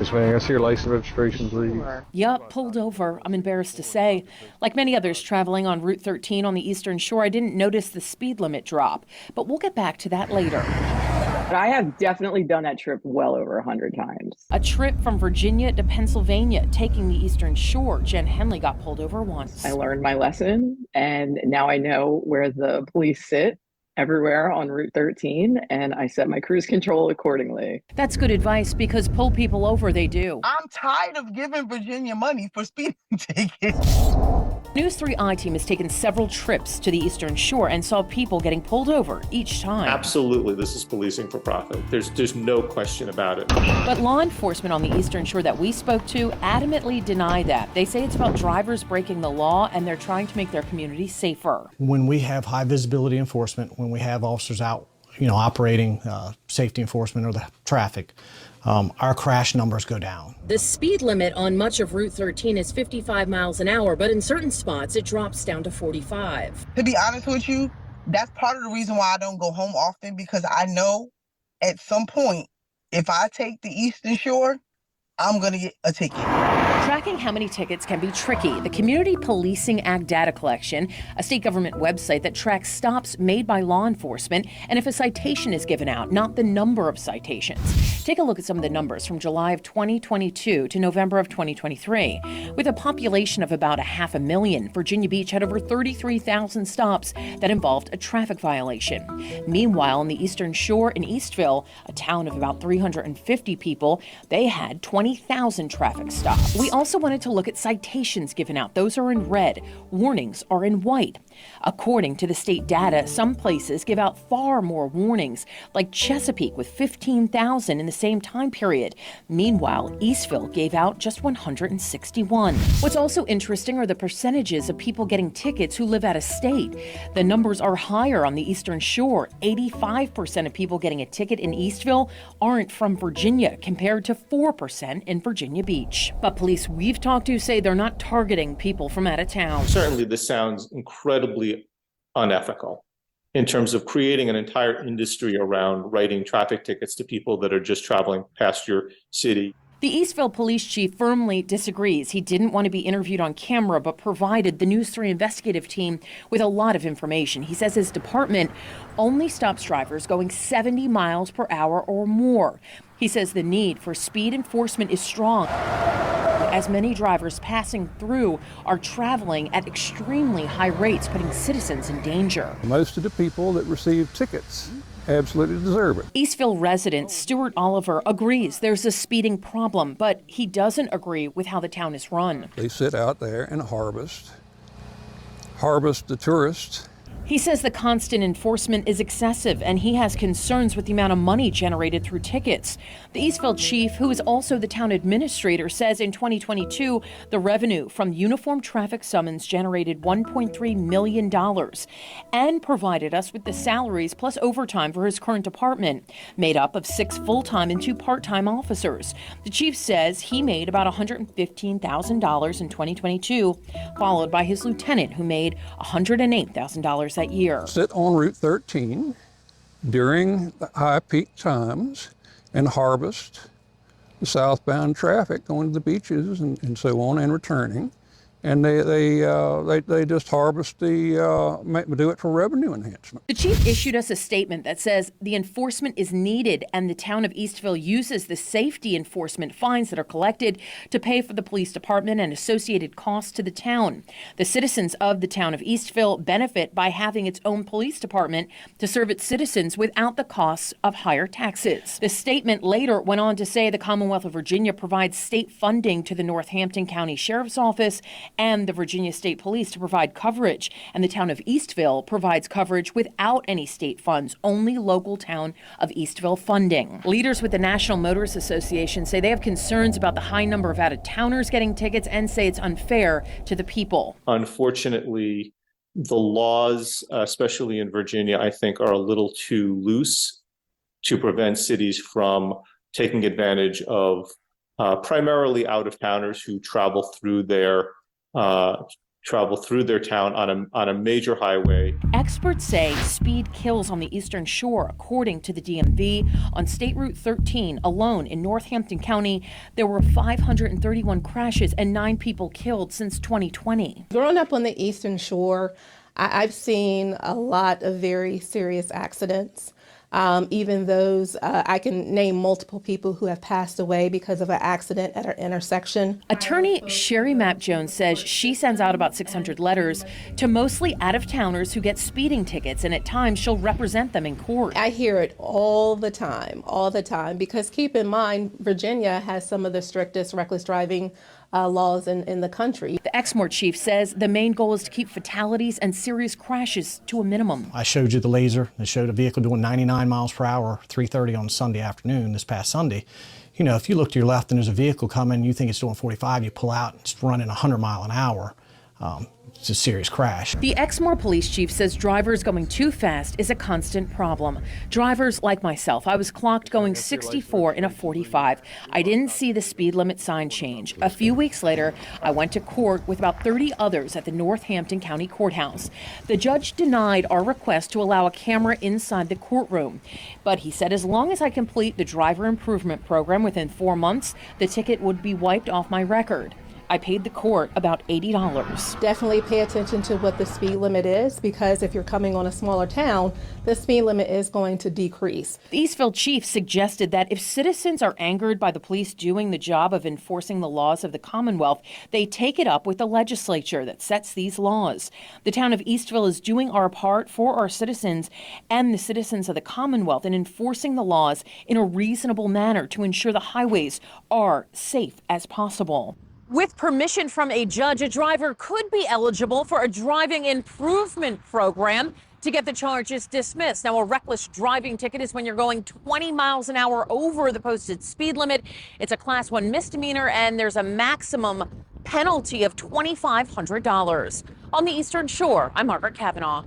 This way, I see your license registration, please. Yup, pulled over, I'm embarrassed to say. Like many others traveling on Route 13 on the Eastern Shore, I didn't notice the speed limit drop. But we'll get back to that later. But I have definitely done that trip well over 100 times. A trip from Virginia to Pennsylvania, taking the Eastern Shore. Jen Henley got pulled over once. I learned my lesson, and now I know where the police sit everywhere on Route 13, and I set my cruise control accordingly. That's good advice because pull people over, they do. I'm tired of giving Virginia money for speeding tickets. News 3 I-Team has taken several trips to the Eastern Shore and saw people getting pulled over each time. Absolutely, this is policing for profit. There's no question about it. But law enforcement on the Eastern Shore that we spoke to adamantly deny that. They say it's about drivers breaking the law and they're trying to make their community safer. When we have high visibility enforcement, when we have officers out, operating safety enforcement or the traffic, our crash numbers go down. The speed limit on much of Route 13 is 55 miles an hour, but in certain spots it drops down to 45. To be honest with you, that's part of the reason why I don't go home often, because I know at some point, if I take the Eastern Shore, I'm going to get a ticket. Tracking how many tickets can be tricky. The Community Policing Act data collection, a state government website that tracks stops made by law enforcement and if a citation is given out, not the number of citations. Take a look at some of the numbers from July of 2022 to November of 2023. With a population of about 500,000, Virginia Beach had over 33,000 stops that involved a traffic violation. Meanwhile, on the Eastern Shore in Eastville, a town of about 350 people, they had 20,000 traffic stops. We also wanted to look at citations given out. Those are in red. Warnings are in white. According to the state data, some places give out far more warnings, like Chesapeake with 15,000 in the same time period. Meanwhile, Eastville gave out just 161. What's also interesting are the percentages of people getting tickets who live out of state. The numbers are higher on the Eastern Shore. 85% of people getting a ticket in Eastville aren't from Virginia, compared to 4% in Virginia Beach. But police we've talked to say they're not targeting people from out of town. Certainly, this sounds incredibly unethical in terms of creating an entire industry around writing traffic tickets to people that are just traveling past your city. The Eastville police chief firmly disagrees. He didn't want to be interviewed on camera, but provided the News 3 investigative team with a lot of information. He says his department only stops drivers going 70 miles per hour or more. He says the need for speed enforcement is strong, as many drivers passing through are traveling at extremely high rates, putting citizens in danger. Most of the people that receive tickets absolutely deserve it. Eastville resident Stuart Oliver agrees there's a speeding problem, but he doesn't agree with how the town is run. They sit out there and harvest the tourists. He says the constant enforcement is excessive, and he has concerns with the amount of money generated through tickets. The Eastville chief, who is also the town administrator, says in 2022, the revenue from uniform traffic summons generated $1.3 million and provided us with the salaries plus overtime for his current department, made up of 6 full-time and 2 part-time officers. The chief says he made about $115,000 in 2022, followed by his lieutenant, who made $108,000 that year. Sit on Route 13 during the high peak times and harvest the southbound traffic going to the beaches and so on and returning. And they just harvest do it for revenue enhancement. The chief issued us a statement that says the enforcement is needed and the town of Eastville uses the safety enforcement fines that are collected to pay for the police department and associated costs to the town. The citizens of the town of Eastville benefit by having its own police department to serve its citizens without the costs of higher taxes. The statement later went on to say the Commonwealth of Virginia provides state funding to the Northampton County Sheriff's Office and the Virginia State Police to provide coverage. And the town of Eastville provides coverage without any state funds, only local town of Eastville funding. Leaders with the National Motorists Association say they have concerns about the high number of out-of-towners getting tickets and say it's unfair to the people. Unfortunately, the laws, especially in Virginia, I think are a little too loose to prevent cities from taking advantage of primarily out-of-towners who travel through their travel through their town on a major highway. Experts say speed kills on the Eastern Shore. According to the DMV, on State Route 13 alone in Northampton County, there were 531 crashes and 9 people killed since 2020. Growing up on the Eastern Shore, I've seen a lot of very serious accidents. Even those, I can name multiple people who have passed away because of an accident at our intersection. Attorney Sherry Mapp Jones says she sends out about 600 letters to mostly out-of-towners who get speeding tickets, and at times she'll represent them in court. I hear it all the time, because keep in mind, Virginia has some of the strictest reckless driving laws in the country. The Exmoor chief says the main goal is to keep fatalities and serious crashes to a minimum. I showed you the laser that showed a vehicle doing 99 miles per hour, 3:30 on Sunday afternoon, this past Sunday. You know, if you look to your left and there's a vehicle coming, and you think it's doing 45, you pull out, it's running 100 miles an hour. It's a serious crash. The Exmoor police chief says drivers going too fast is a constant problem. Drivers like myself, I was clocked going 64 in a 45. I didn't see the speed limit sign change. A few weeks later, I went to court with about 30 others at the Northampton County Courthouse. The judge denied our request to allow a camera inside the courtroom. But he said as long as I complete the driver improvement program within 4 months, the ticket would be wiped off my record. I paid the court about $80. Definitely pay attention to what the speed limit is, because if you're coming on a smaller town, the speed limit is going to decrease. The Eastville chief suggested that if citizens are angered by the police doing the job of enforcing the laws of the Commonwealth, they take it up with the legislature that sets these laws. The town of Eastville is doing our part for our citizens and the citizens of the Commonwealth in enforcing the laws in a reasonable manner to ensure the highways are safe as possible. With permission from a judge, a driver could be eligible for a driving improvement program to get the charges dismissed. Now, a reckless driving ticket is when you're going 20 miles an hour over the posted speed limit. It's a Class 1 misdemeanor, and there's a maximum penalty of $2,500. On the Eastern Shore, I'm Margaret Kavanagh.